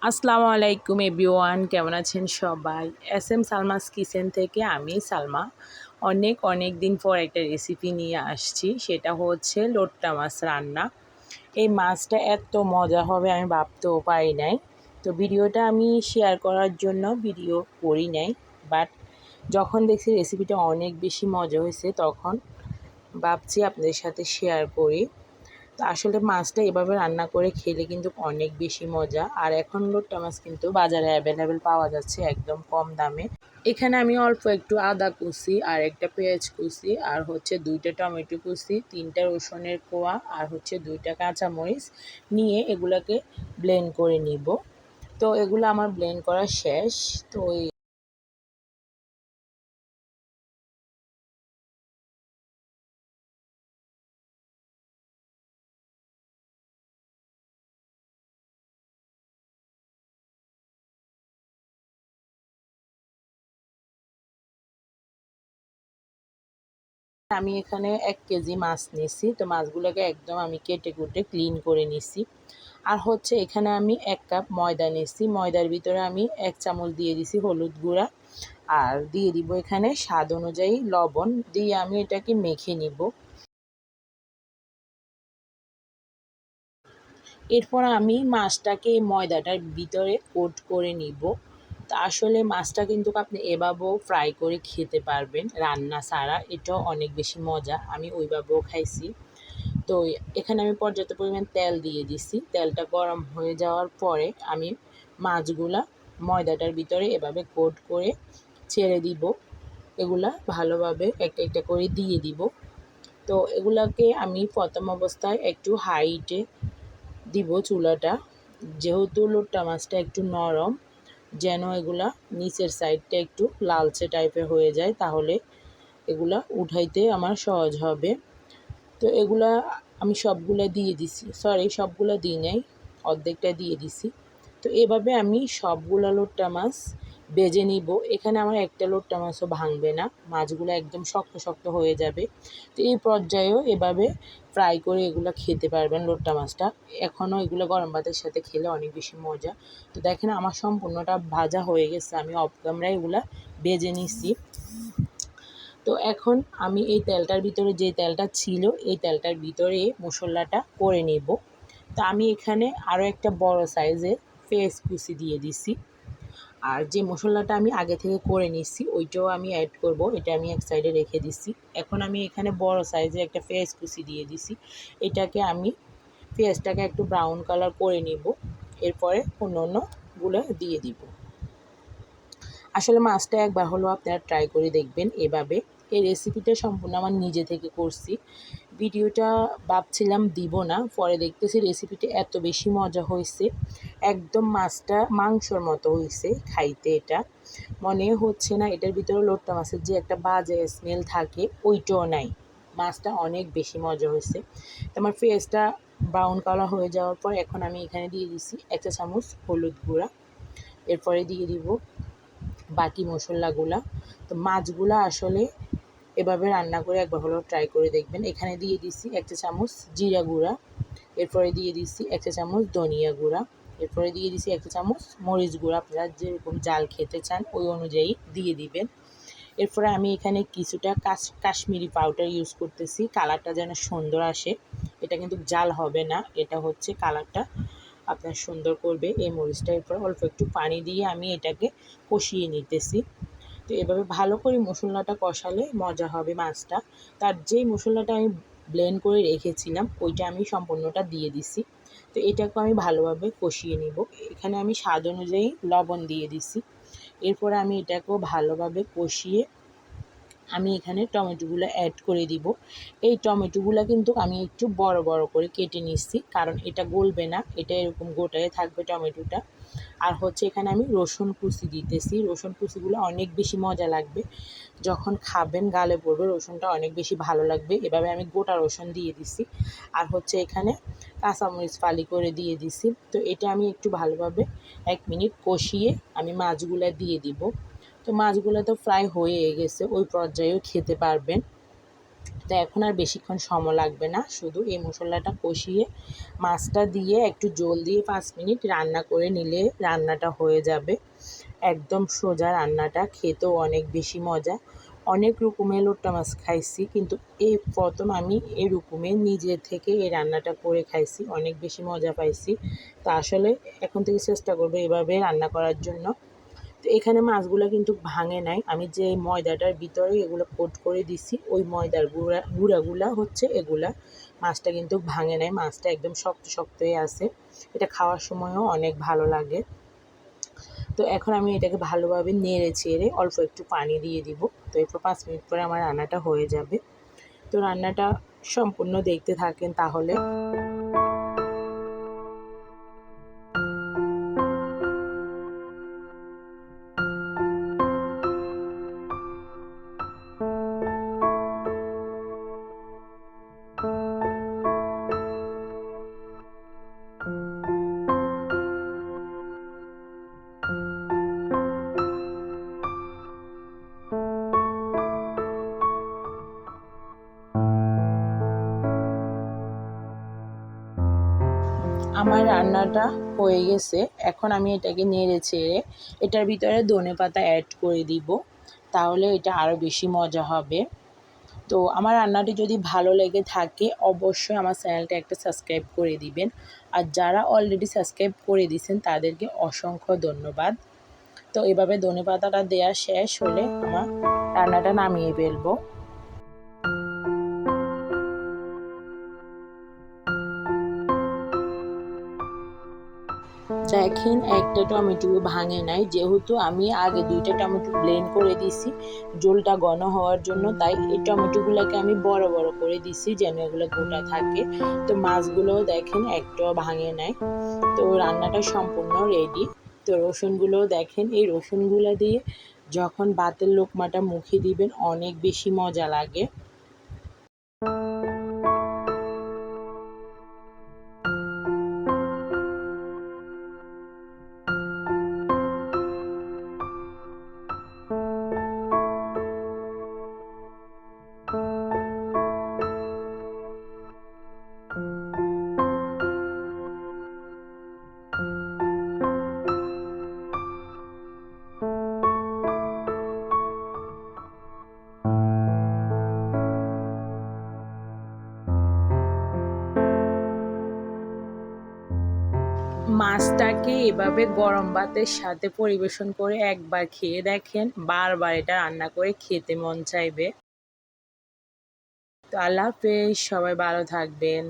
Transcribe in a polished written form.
আসসালামু আলাইকুম এভরিওয়ান, কেমন আছেন সবাই? এস সালমাস কিচেন থেকে আমি সালমা অনেক অনেক দিন পর একটা রেসিপি নিয়ে আসছি। সেটা হচ্ছে লোট্টা মাছ রান্না। এই মাছটা এত মজা হবে আমি ভাবতেও পারি নাই। তো ভিডিওটা আমি শেয়ার করার জন্য ভিডিও করি নাই, বাট যখন দেখছি রেসিপিটা অনেক বেশি মজা হয়েছে তখন ভাবছি আপনাদের সাথে শেয়ার করি। তো আসলে মাছটা এভাবে রান্না করে খেলে কিন্তু অনেক বেশি মজা। আর এখন লোট্টা মাছ কিন্তু বাজারে অ্যাভেলেবেল পাওয়া যাচ্ছে একদম কম দামে। এখানে আমি অল্প একটু আদা কুচি আর একটা পেঁয়াজ কুচি আর হচ্ছে 2টা টমেটো কুচি, 3টা রসুনের কোয়া আর হচ্ছে 2টা কাঁচামরিচ নিয়ে এগুলাকে ব্লেন্ড করে নিব। তো এগুলো আমার ব্লেন্ড করা শেষ। তো আমি এখানে 1 কেজি মাছ নিছি। তো মাছগুলোকে একদম আমি কেটে কুটে ক্লিন করে নিছি। আর হচ্ছে এখানে আমি 1 কাপ ময়দা নিছি। ময়দার ভিতরে আমি 1 চামচ দিয়ে দিছি হলুদ গুঁড়া আর দিয়ে দিব এখানে স্বাদ অনুযায়ী লবণ দিয়ে আমি এটাকে মেখে নিব। এরপর আমি মাছটাকে এই ময়দাটার ভিতরে কোট করে নিব। তা আসলে মাছটা কিন্তু আপনি এভাবেও ফ্রাই করে খেতে পারবেন রান্না ছাড়া, এটাও অনেক বেশি মজা। আমি ওইভাবেও খাইছি। তো এখানে আমি পর্যাপ্ত পরিমাণ তেল দিয়ে দিছি। তেলটা গরম হয়ে যাওয়ার পরে আমি মাছগুলা ময়দাটার ভিতরে এভাবে কোট করে ছেড়ে দিব। এগুলা ভালোভাবে একটা একটা করে দিয়ে দিব। তো এগুলাকে আমি প্রথম অবস্থায় একটু হাইটে দিব চুলাটা, যেহেতু লোট্টা মাছটা একটু নরম, যেন এগুলা নিচের সাইডটা একটু লালচে টাইপের হয়ে যায়, তাহলে এগুলা উঠাইতে আমার সহজ হবে। তো এগুলা আমি সবগুলা দিয়ে দিছি, সবগুলা দিই নাই, অর্ধেকটা দিয়ে দিছি। তো এভাবে আমি সবগুলা লোট্টা মাছ ভেজে নিব। এখানে আমার একটা লোট্টা মাছও ভাঙবে না, মাছগুলো একদম শক্ত শক্ত হয়ে যাবে। তো এই পর্যায়েও এভাবে ফ্রাই করে এগুলো খেতে পারবেন লোট্টা মাছটা। এখনও এগুলো গরম ভাতের সাথে খেলে অনেক বেশি মজা। তো দেখেন আমার সম্পূর্ণটা ভাজা হয়ে গেছে, আমি অফ ক্যামেরায় এগুলা ভেজে নিছি। তো এখন আমি এই তেলটার ভিতরে যে তেলটা ছিল এই তেলটার ভিতরে মশলাটা করে নেব। তো আমি এখানে আরও একটা বড় সাইজের পেঁয়াজ কুচি দিয়ে দিছি। আর যে মশলাটা আমি আগে থেকে করে নিচ্ছি ওইটাও আমি অ্যাড করব, এটা আমি এক সাইডে রেখে দিছি। এখন আমি এখানে বড় সাইজের একটা পেঁয়াজ কুচি দিয়ে দিছি। এটাকে আমি পেঁয়াজটাকে একটু ব্রাউন কালার করে নেব। এরপরে অন্যগুলো দিয়ে দিব। আসলে মাছটা একবার হলেও আপনারা ট্রাই করে দেখবেন এভাবে। এই রেসিপিটা সম্পূর্ণ আমার নিজে থেকে করছি। ভিডিওটা ভাবছিলাম দিব না, পরে দেখতেছি রেসিপিটা এত বেশি মজা হয়েছে, একদম মাছটা মাংসর মতো হয়েছে খাইতে। এটা মনে হচ্ছে না এটার ভিতরে লোট্টা মাছের যে একটা বাজে স্মেল থাকে ওইটাও নাই। মাছটা অনেক বেশি মজা হয়েছে। তো আমার ফেসটা ব্রাউন কালার হয়ে যাওয়ার পর এখন আমি এখানে দিয়ে দিছি 1 চা চামচ হলুদ গুঁড়া। এরপরে দিয়ে দিব বাকি মশলাগুলা। তো মাছগুলা আসলে এভাবে রান্না করে একবার হলেও ট্রাই করে দেখবেন। এখানে দিয়ে দিচ্ছি 1 চা চামচ জিরা গুঁড়া। এরপরে দিয়ে দিচ্ছি 1 চা চামচ ধনিয়া গুঁড়া। এরপরে দিয়ে দিচ্ছি 1 চা চামচ মরিচ গুঁড়া, আপনারা যেরকম জাল খেতে চান ওই অনুযায়ী দিয়ে দিবেন। এরপরে আমি এখানে কিছুটা কাশ্মীরি পাউডার ইউজ করতেছি, কালারটা যেন সুন্দর আসে। এটা কিন্তু জাল হবে না, এটা হচ্ছে কালারটা আপনার সুন্দর করবে এই মরিচটা। এরপর অল্প একটু পানি দিয়ে আমি এটাকে কষিয়ে নিতেছি। তো এভাবে ভালো করে মশলাটা কষালে মজা হবে মাছটা। তার যেই মশলাটা আমি ব্লেন্ড করে রেখেছিলাম ওইটা আমি সম্পূর্ণটা দিয়ে দিছি। তো এটাকে আমি ভালোভাবে কষিয়ে নিব। এখানে আমি স্বাদ অনুযায়ী লবণ দিয়ে দিছি। এরপরে আমি এটাকেও ভালোভাবে কষিয়ে আমি এখানে টমেটোগুলো অ্যাড করে দিব। এই টমেটোগুলো কিন্তু আমি একটু বড় বড় করে কেটে নিচ্ছি, কারণ এটা গলবে না, এটা এরকম গোটায় থাকবে টমেটোটা। আর হচ্ছে এখানে আমি রসুন কুচি দিতেছি। রসুন কুচিগুলো অনেক বেশি মজা লাগবে, যখন খাবেন গালে পড়বে, রসুনটা অনেক বেশি ভালো লাগবে। এভাবে আমি গোটা রসুন দিয়ে দিছি। আর হচ্ছে এখানে কাঁচামরিচ ফালি করে দিয়ে দিছি। তো এটা আমি একটু ভালোভাবে 1 মিনিট কষিয়ে আমি মাছগুলো দিয়ে দিব। তো মাছগুলো তো ফ্রাই হয়ে গেছে, ওই পর্যায়েও খেতে পারবেন। তো এখন আর বেশিক্ষণ সময় লাগবে না, শুধু এই মশলাটা কষিয়ে মাছটা দিয়ে একটু জল দিয়ে 5 মিনিট রান্না করে নিলে রান্নাটা হয়ে যাবে। একদম সোজা রান্নাটা, খেতেও অনেক বেশি মজা। অনেক রকমের লোট্টা মাছ খাইছি, কিন্তু এই প্রথম আমি এই রকমের নিজে থেকে এই রান্নাটা করে খাইছি, অনেক বেশি মজা পাইছি। তো আসলে এখন থেকে চেষ্টা করবো এভাবে রান্না করার জন্য। তো এখানে মাছগুলো কিন্তু ভাঙে নাই, আমি যে ময়দাটার ভিতরে এগুলো কোট করে দিছি ওই ময়দার গুঁড়াগুলা হচ্ছে এগুলা। মাছটা কিন্তু ভাঙে নাই, মাছটা একদম শক্ত শক্তই আছে। এটা খাওয়ার সময়ও অনেক ভালো লাগে। তো এখন আমি এটাকে ভালোভাবে নেড়ে চেড়ে অল্প একটু পানি দিয়ে দিব। তো এরপর 5 মিনিট পরে আমার রান্নাটা হয়ে যাবে। তো রান্নাটা সম্পূর্ণ দেখতে থাকেন তাহলে। আমার রান্নাটা হয়ে গেছে, এখন আমি এটাকে নেড়ে চেড়ে এটার ভিতরে ধনেপাতা অ্যাড করে দিব, তাহলে এটা আরও বেশি মজা হবে। তো আমার রান্নাটি যদি ভালো লেগে থাকে অবশ্যই আমার চ্যানেলটা একটা সাবস্ক্রাইব করে দিবেন। আর যারা অলরেডি সাবস্ক্রাইব করে দিয়েছেন তাদেরকে অসংখ্য ধন্যবাদ। তো এভাবে ধনেপাতাটা দেওয়া শেষ হলে আমার রান্নাটা নামিয়ে ফেলবো। দেখেন একটা টমেটো ভাঙে নাই, যেহেতু আমি আগে 2টা টমেটো ব্লেন্ড করে দিছি ঝোলটা ঘন হওয়ার জন্য, তাই এই টমেটোগুলোকে আমি বড় বড় করে দিছি যেন এগুলো গোটা থাকে। তো মাছগুলোও দেখেন একটাও ভাঙে নাই। তো রান্নাটা সম্পূর্ণ রেডি। তো রসুনগুলোও দেখেন, এই রসুনগুলো দিয়ে যখন ভাতের লোকমাটা মুখে দিবেন অনেক বেশি মজা লাগে। মাছটাকে এভাবে গরম ভাতের সাথে পরিবেশন করে একবার খেয়ে দেখেন, বারবার এটা রান্না করে খেতে মন চাইবে। তো আল্লাহ হাফেজ, সবাই ভালো থাকবেন।